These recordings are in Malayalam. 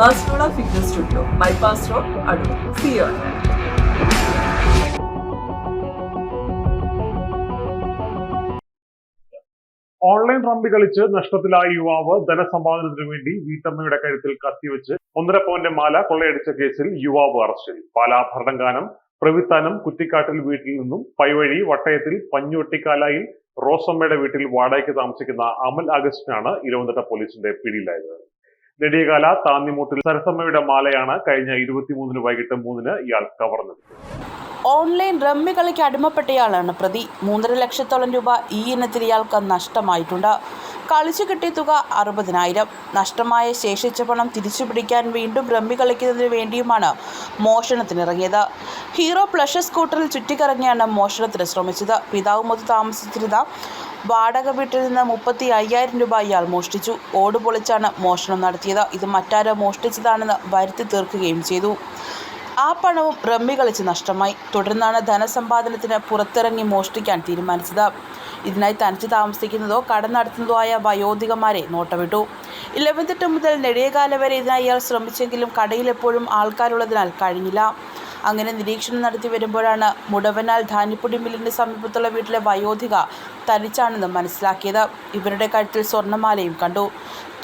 Barcelona Fitness Studio, Bypass Road, Adur. See you online. Online rummy കളിച്ച് നഷ്ടത്തിലായ യുവാവ് ധനസമ്പാദനത്തിനു വേണ്ടി വീട്ടമ്മയുടെ കഴുത്തിൽ കത്തിവെച്ച് 1.5 പവന്റെ മാല കൊള്ളയടിച്ച കേസിൽ യുവാവ് അറസ്റ്റിൽ. പാലാ ഭരണങ്ങാനം പ്രവിത്താനം കുറ്റിക്കാട്ടിൽ വീട്ടിൽ നിന്നും പൈവഴി വട്ടയത്തിൽ പഞ്ഞുവട്ടിക്കാലായിൽ റോസമ്മയുടെ വീട്ടിൽ വാടകയ്ക്ക് താമസിക്കുന്ന അമൽ അഗസ്റ്റിനാണ് ഇലവുന്തട്ട പോലീസിന്റെ പിടിയിലായത്. നെടിയകാല താന്നിമൂട്ടിൽ സരസമ്മയുടെ മാലയാണ് കഴിഞ്ഞ 23 വൈകിട്ട് 3 ഇയാൾ കവർന്നെടുത്തത്. ഓൺലൈൻ റമ്മി കളിക്ക് അടിമപ്പെട്ടയാളാണ് പ്രതി. 3.5 ലക്ഷത്തോളം രൂപ ഈ ഇനത്തിൽ ഇയാൾക്ക് നഷ്ടമായിട്ടുണ്ട്. കളിച്ചു കിട്ടിയ തുക 60,000. നഷ്ടമായ ശേഷിച്ച പണം തിരിച്ചുപിടിക്കാൻ വീണ്ടും റമ്മി കളിക്കുന്നതിന് വേണ്ടിയുമാണ് മോഷണത്തിനിറങ്ങിയത്. ഹീറോ പ്ലഷർ സ്കൂട്ടറിൽ ചുറ്റിക്കറങ്ങിയാണ് മോഷണത്തിന് ശ്രമിച്ചത്. പിതാവുമൊത്ത് താമസിച്ചിരുന്ന വാടക വീട്ടിൽ നിന്ന് 35,000 രൂപ ഇയാൾ മോഷ്ടിച്ചു. ഓട് പൊളിച്ചാണ് മോഷണം നടത്തിയത്. ഇത് മറ്റാരോ മോഷ്ടിച്ചതാണെന്ന് വരുത്തി തീർക്കുകയും ചെയ്തു. ആ പണവും റമ്മി കളിച്ച് നഷ്ടമായി. തുടർന്നാണ് ധനസമ്പാദനത്തിന് പുറത്തിറങ്ങി മോഷ്ടിക്കാൻ തീരുമാനിച്ചത്. ഇതിനായി തനിച്ച് താമസിക്കുന്നതോ കട നടത്തുന്നതോ ആയ വയോധികമാരെ നോട്ടമിട്ടു. ഇലവുന്തട്ട മുതൽ നെടിയകാല വരെ ഇതിനായി ഇയാൾ ശ്രമിച്ചെങ്കിലും കടയിൽ എപ്പോഴും ആൾക്കാരുള്ളതിനാൽ കഴിഞ്ഞില്ല. അങ്ങനെ നിരീക്ഷണം നടത്തി വരുമ്പോഴാണ് മുടവനാൽ ധാന്യപ്പൊടി മില്ലിന് സമീപത്തുള്ള വീട്ടിലെ വയോധിക തനിച്ചാണെന്ന് മനസ്സിലാക്കിയത്. ഇവരുടെ കഴുത്തിൽ സ്വർണ്ണമാലയും കണ്ടു.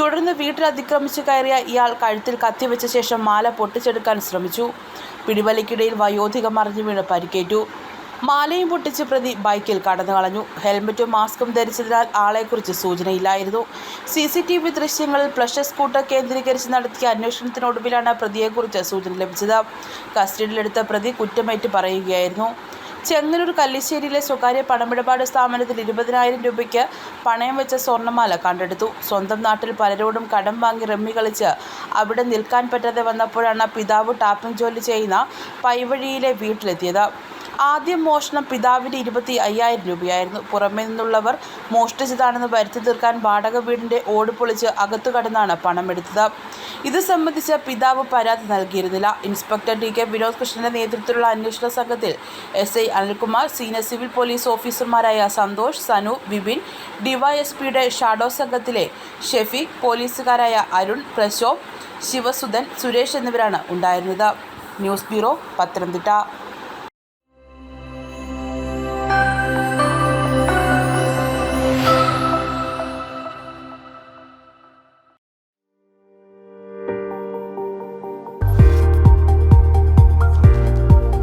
തുടർന്ന് വീട്ടിൽ അതിക്രമിച്ച് കയറിയ ഇയാൾ കഴുത്തിൽ കത്തിവെച്ച ശേഷം മാല പൊട്ടിച്ചെടുക്കാൻ ശ്രമിച്ചു. പിടിവലിക്കിടയിൽ വയോധിക മറിഞ്ഞു വീണ് പരിക്കേറ്റു. മാലയും പൊട്ടിച്ച് പ്രതി ബൈക്കിൽ കടന്നു കളഞ്ഞു. ഹെൽമറ്റും മാസ്കും ധരിച്ചതിനാൽ ആളെക്കുറിച്ച് സൂചനയില്ലായിരുന്നു. CCTV ദൃശ്യങ്ങളിൽ പ്ലഷർ സ്കൂട്ടർ കേന്ദ്രീകരിച്ച് നടത്തിയ അന്വേഷണത്തിനൊടുവിലാണ് പ്രതിയെക്കുറിച്ച് സൂചന ലഭിച്ചത്. കസ്റ്റഡിയിലെടുത്ത പ്രതി കുറ്റമേറ്റ് പറയുകയായിരുന്നു. ചെങ്ങന്നൂർ കല്ലിശ്ശേരിയിലെ സ്വകാര്യ പണമിടപാട് സ്ഥാപനത്തിൽ 20,000 രൂപയ്ക്ക് പണയം വെച്ച സ്വർണ്ണമാല കണ്ടെടുത്തു. സ്വന്തം നാട്ടിൽ പലരോടും കടം വാങ്ങി റമ്മി കളിച്ച് അവിടെ നിൽക്കാൻ പറ്റാതെ വന്നപ്പോഴാണ് പിതാവ് ടാപ്പിംഗ് ജോലി ചെയ്യുന്ന പൈവഴിയിലെ വീട്ടിലെത്തിയത്. ആദ്യം മോഷണം പിതാവിൻ്റെ 25,000 രൂപയായിരുന്നു. പുറമേ നിന്നുള്ളവർ മോഷ്ടിച്ചതാണെന്ന് വരുത്തി തീർക്കാൻ വാടക വീടിൻ്റെ ഓട് പൊളിച്ച് അകത്തു കടന്നാണ് പണം എടുത്തത്. ഇത് സംബന്ധിച്ച് പിതാവ് പരാതി നൽകിയിരുന്നില്ല. ഇൻസ്പെക്ടർ DK വിനോദ് കൃഷ്ണന്റെ നേതൃത്വത്തിലുള്ള അന്വേഷണ സംഘത്തിൽ SI Anilkumar, senior civil police ഓഫീസർമാരായ സന്തോഷ്, സനു, വിപിൻ, DYSPയുടെ ഷാഡോ സംഘത്തിലെ ഷെഫീഖ്, പോലീസുകാരായ അരുൺ, പ്രശോഭ്, ശിവസുധൻ, സുരേഷ് എന്നിവരാണ് ഉണ്ടായിരുന്നത്. News bureau, Pathanamthitta.